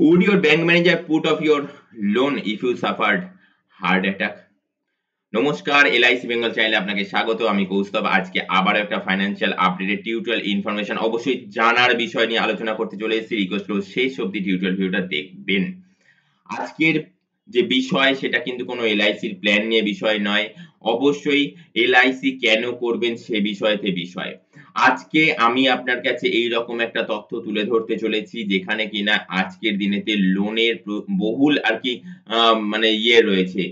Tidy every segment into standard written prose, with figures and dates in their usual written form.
Would your bank manager put off your loan if you suffered heart attack? নমস্কার, LIC Bengal চ্যানেলে আপনাকে স্বাগত। আমি কৌস্তব। আজকে আবারও একটা ফাইন্যান্সিয়াল আপডেটেড টিউটোরিয়াল ইনফরমেশন অবশ্যই জানার বিষয় নিয়ে আলোচনা করতে চলে এসেছি। রিকোয়েস্ট করব শেষ অবধি টিউটোরিয়াল ভিডিওটা দেখবেন। আজকের যে বিষয় সেটা কিন্তু কোনো এলআইসির প্ল্যান নিয়ে বিষয় নয়, অবশ্যই এলআইসি কেন করবেন সে বিষয়তে বিষয়। আজকে আমি আপনার কাছে এইরকম একটা তথ্য তুলে ধরতে চলেছি যেখানে কিনা আজকের দিনেতে লোনের বহুল আর কি মানে রয়েছে,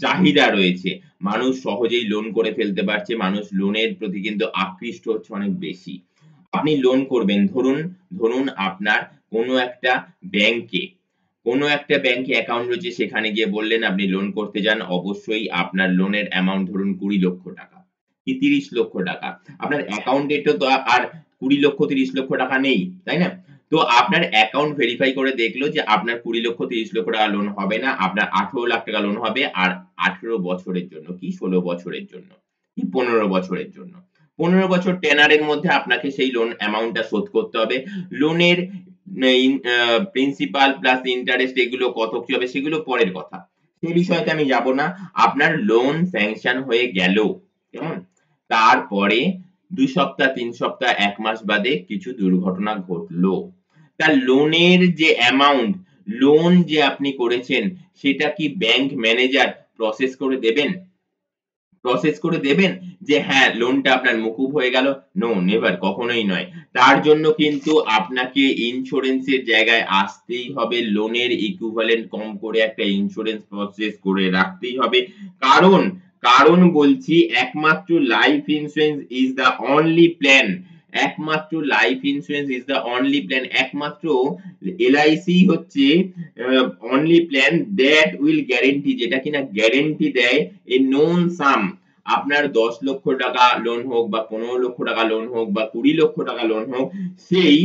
চাহিদা রয়েছে। মানুষ সহজেই লোন করে ফেলতে পারছে, মানুষ লোনের প্রতি কিন্তু আকৃষ্ট হচ্ছে অনেক বেশি। আপনি লোন করবেন, ধরুন আপনার কোনো একটা ব্যাংকে অ্যাকাউন্ট রয়েছে, সেখানে গিয়ে বললেন আপনি লোন করতে যান, অবশ্যই আপনার লোনের অ্যামাউন্ট ধরুন ২০ লক্ষ টাকা কি ৩০ লক্ষ টাকা। আপনার অ্যাকাউন্টে তো আর ২০ লক্ষ ৩০ লক্ষ টাকা নেই, তাই না? তো আপনার অ্যাকাউন্ট ভেরিফাই করে দেখলো যে আপনার ২০ লক্ষ ৩০ লক্ষ টাকা লোন হবে না, আপনার ১৮ লাখ টাকা লোন হবে, আর ১৮ বছরের জন্য কি ১৬ বছরের জন্য কি ১৫ বছরের জন্য। ১৫ বছর টেনারের মধ্যে আপনাকে সেই লোন অ্যামাউন্টটা শোধ করতে হবে। লোনের প্রিন্সিপাল প্লাস ইন্টারেস্ট এগুলো কত কি হবে সেগুলো পরের কথা। সে বিষয়তে আমি যাব না। আপনার লোন স্যাংশন হয়ে গেল, কেমন? তারপরে ২ সপ্তাহ, ৩ সপ্তাহ, ১ মাস বাদে কিছু দুর্ঘটনা ঘটলো। তার লোনের যে অ্যামাউন্ট, লোন যে আপনি করেছেন সেটা কি ব্যাংক ম্যানেজার প্রসেস করে দেবেন? যে হ্যাঁ, লোনটা আপনার মকুব হয়ে গেল? নো, নেভার, কখনোই নয়। তার জন্য কিন্তু আপনাকে ইন্সুরেন্স এর জায়গায় আসতেই হবে। লোনের ইকুইভ্যালেন্ট কম করে একটা ইন্সুরেন্স প্রসেস করে রাখতেই হবে। কারণ, বলছি, একমাত্র life insurance is the only plan, একমাত্র এলআইসি হচ্ছে only plan that will guarantee, যেটা কিনা গ্যারান্টি দেয় এ নোন সাম। আপনার ১০ লক্ষ টাকা লোন হোক বা ১৫ লক্ষ টাকা লোন হোক বা ২০ লক্ষ টাকা লোন হোক, সেই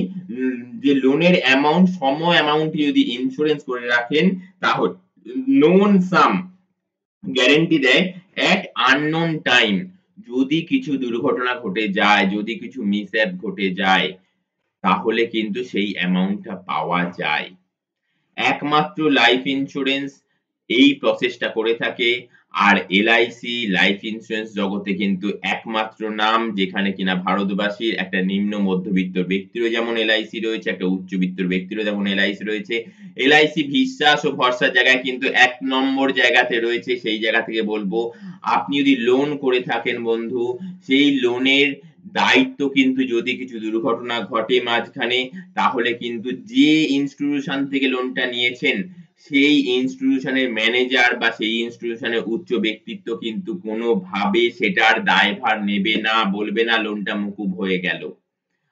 যে লোনের অ্যামাউন্ট অ্যামাউন্ট যদি ইন্সুরেন্স করে রাখেন তাহলে নোন সাম গ্যারান্টি দেয় এট আননোন টাইম। যদি কিছু দুর্ঘটনা ঘটে যায়, যদি কিছু মিসহ্যাপ ঘটে যায়, তাহলে কিন্তু সেই অ্যামাউন্টটা পাওয়া যায়। একমাত্র লাইফ ইন্সুরেন্স এই প্রসেসটা করে থাকে। আর এলআইসি লাইফ ইন্সুরেন্স জগতে কিন্তু একমাত্র নাম যেখানে কিনা ভারতবাসীর একটা নিম্ন মধ্যবিত্ত ব্যক্তিরও যেমন এলআইসি রয়েছে, একটা উচ্চবিত্ত ব্যক্তিরও যেমন এলআইসি রয়েছে। এলআইসি বিশ্বাস ও ভরসার জায়গায় কিন্তু ১ নম্বর জায়গাতে রয়েছে। সেই জায়গা থেকে বলব, আপনি যদি লোন করে থাকেন বন্ধু, সেই লোনের দায়িত্ব কিন্তু যদি কিছু দুর্ঘটনা ঘটে মাঝখানে, তাহলে কিন্তু যে ইনস্টিটিউশন থেকে লোনটা নিয়েছেন সেই ইনস্টিটিউশনের ম্যানেজার বা সেই ইনস্টিটিউশনের উচ্চ ব্যক্তিত্ব কিন্তু কোনোভাবে সেটার দায়ভার নেবে না, বলবে না লোনটা মকুব হয়ে গেল।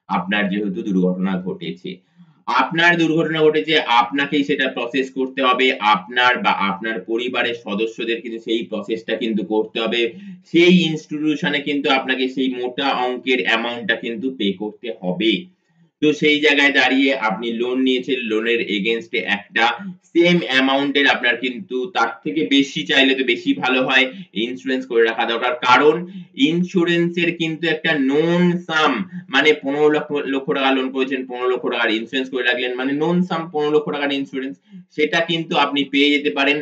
আপনার যেহেতু দুর্ঘটনা ঘটেছে। আপনাকেই সেটা প্রসেস করতে হবে। আপনার বা আপনার পরিবারের সদস্যদের কিন্তু সেই প্রসেসটা কিন্তু করতে হবে। সেই ইনস্টিটিউশনে কিন্তু আপনাকে সেই মোটা অঙ্কের অ্যামাউন্টটা কিন্তু পে করতে হবে। তো সেই জায়গায় দাঁড়িয়ে আপনি লোন নিয়েছেন, লোনের এগেইনস্ট এ একটা সেম অ্যামাউন্ট এর আপনার কিন্তু তার থেকে বেশি চাইলে তো বেশি ভালো হয় ইন্সুরেন্স করে রাখা দরকার। কারণ ইন্সুরেন্স এর কিন্তু একটা নোন সাম, মানে ১৫ লক্ষ টাকা লোন করেছেন, ১৫ লক্ষ টাকার ইন্সুরেন্স করে রাখলেন, মানে নোন সাম ১৫ লক্ষ টাকার ইন্সুরেন্স, সেটা কিন্তু আপনি পেয়ে যেতে পারেন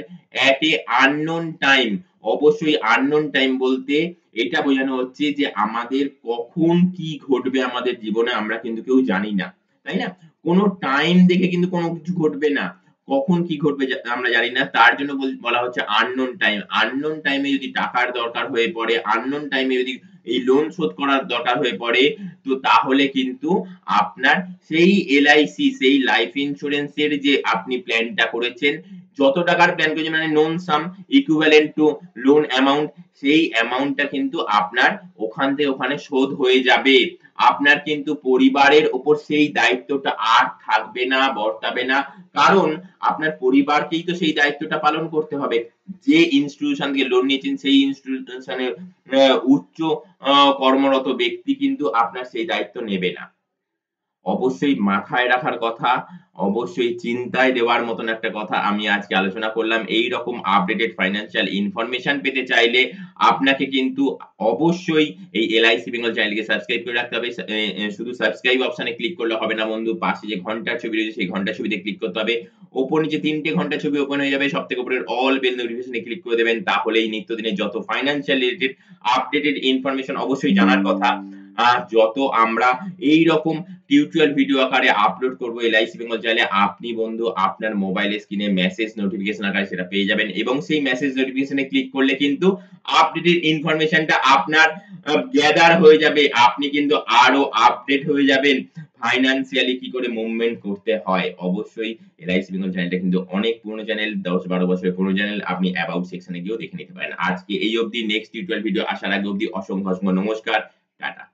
এট এ আননোন টাইম। অবশ্যই আননোন টাইম বলতে এটা বোঝানো হচ্ছে যে আমাদের কখন কি ঘটবে আমাদের জীবনে আমরা কিন্তু কেউ জানি না, তাই না? কোনো টাইম দেখে কিন্তু কোনো কিছু ঘটবে না। কখন কি ঘটবে আমরা জানি না। তার জন্য বলা হচ্ছে আননোন টাইম। আননোন টাইমে যদি টাকার দরকার হয়ে পড়ে, আননোন টাইমে যদি এই লোন শোধ করার দরকার হয়ে পড়ে, তো তাহলে কিন্তু আপনার সেই এলআইসি, সেই লাইফ ইন্সুরেন্স এর যে আপনি প্ল্যানটা করেছেন, যত টাকার প্ল্যান করেছেন, মানে known some equivalent to loan amount, সেই অ্যামাউন্টটা কিন্তু আপনার ওখান থেকে ওখানে শোধ হয়ে যাবে। আপনার কিন্তু পরিবারের উপর সেই দায়িত্বটা আর থাকবে না, বর্তাবে না। কারণ আপনার পরিবারকেই তো সেই দায়িত্বটা পালন করতে হবে। যে ইনস্টিটিউশন থেকে লোন নিয়েছেন সেই ইনস্টিটিউশনের উচ্চ কর্মরত ব্যক্তি কিন্তু আপনার সেই দায়িত্ব নেবে না। অবশ্যই মাথায় রাখার কথা, অবশ্যই চিন্তায় দেওয়ার মতন একটা কথা আমি আজকে আলোচনা করলাম। এইরকম আপডেটেড ফাইন্যান্সিয়াল ইনফরমেশন পেতে চাইলে আপনাকে কিন্তু অবশ্যই এই LIC বেঙ্গল চ্যানেলটিকে সাবস্ক্রাইব করে রাখতে হবে। শুধু সাবস্ক্রাইব অপশনে ক্লিক করলে হবে না বন্ধু, পাশে যে ঘন্টার ছবি রয়েছে সেই ঘন্টার ছবিতে ক্লিক করতে হবে। ওপর নিচে ৩ টে ঘন্টার ছবি ওপেন হয়ে যাবে। সবথেকে উপরের অল বেল নোটিফিকেশন এ ক্লিক করে দেবেন। তাহলেই নিত্যদিনের যত ফাইন্যান্সিয়াল রিলেটেড আপডেটেড ইনফরমেশন অবশ্যই জানার কথা, যত আমরা এইরকম টিউটোরিয়াল ভিডিও আকারে আপলোড করব LIC বেঙ্গল চ্যানেলে, আপনি বন্ধু আপনার মোবাইলের স্ক্রিনে মেসেজ নোটিফিকেশন আকারে সেটা পেয়ে যাবেন এবং সেই মেসেজ নোটিফিকেশনে ক্লিক করলে কিন্তু আপডেটেড ইনফরমেশনটা আপনার গ্যাদার হয়ে যাবে। আপনি কিন্তু আরো আপডেট হয়ে যাবেন ফাইন্যান্সিয়ালি কি করে মুভমেন্ট করতে হয়। অবশ্যই LIC বেঙ্গল চ্যানেলটা কিন্তু অনেক পুরনো চ্যানেল, ১০-১২ বছরের পুরনো চ্যানেল। আপনি অ্যাবাউট সেকশনে গিয়েও দেখে নিতে পারেন। আজকে এই অবধি, নেক্সট টিউটোরিয়াল ভিডিও আসার আগে অবধি অসংখ্য নমস্কার। টাটা।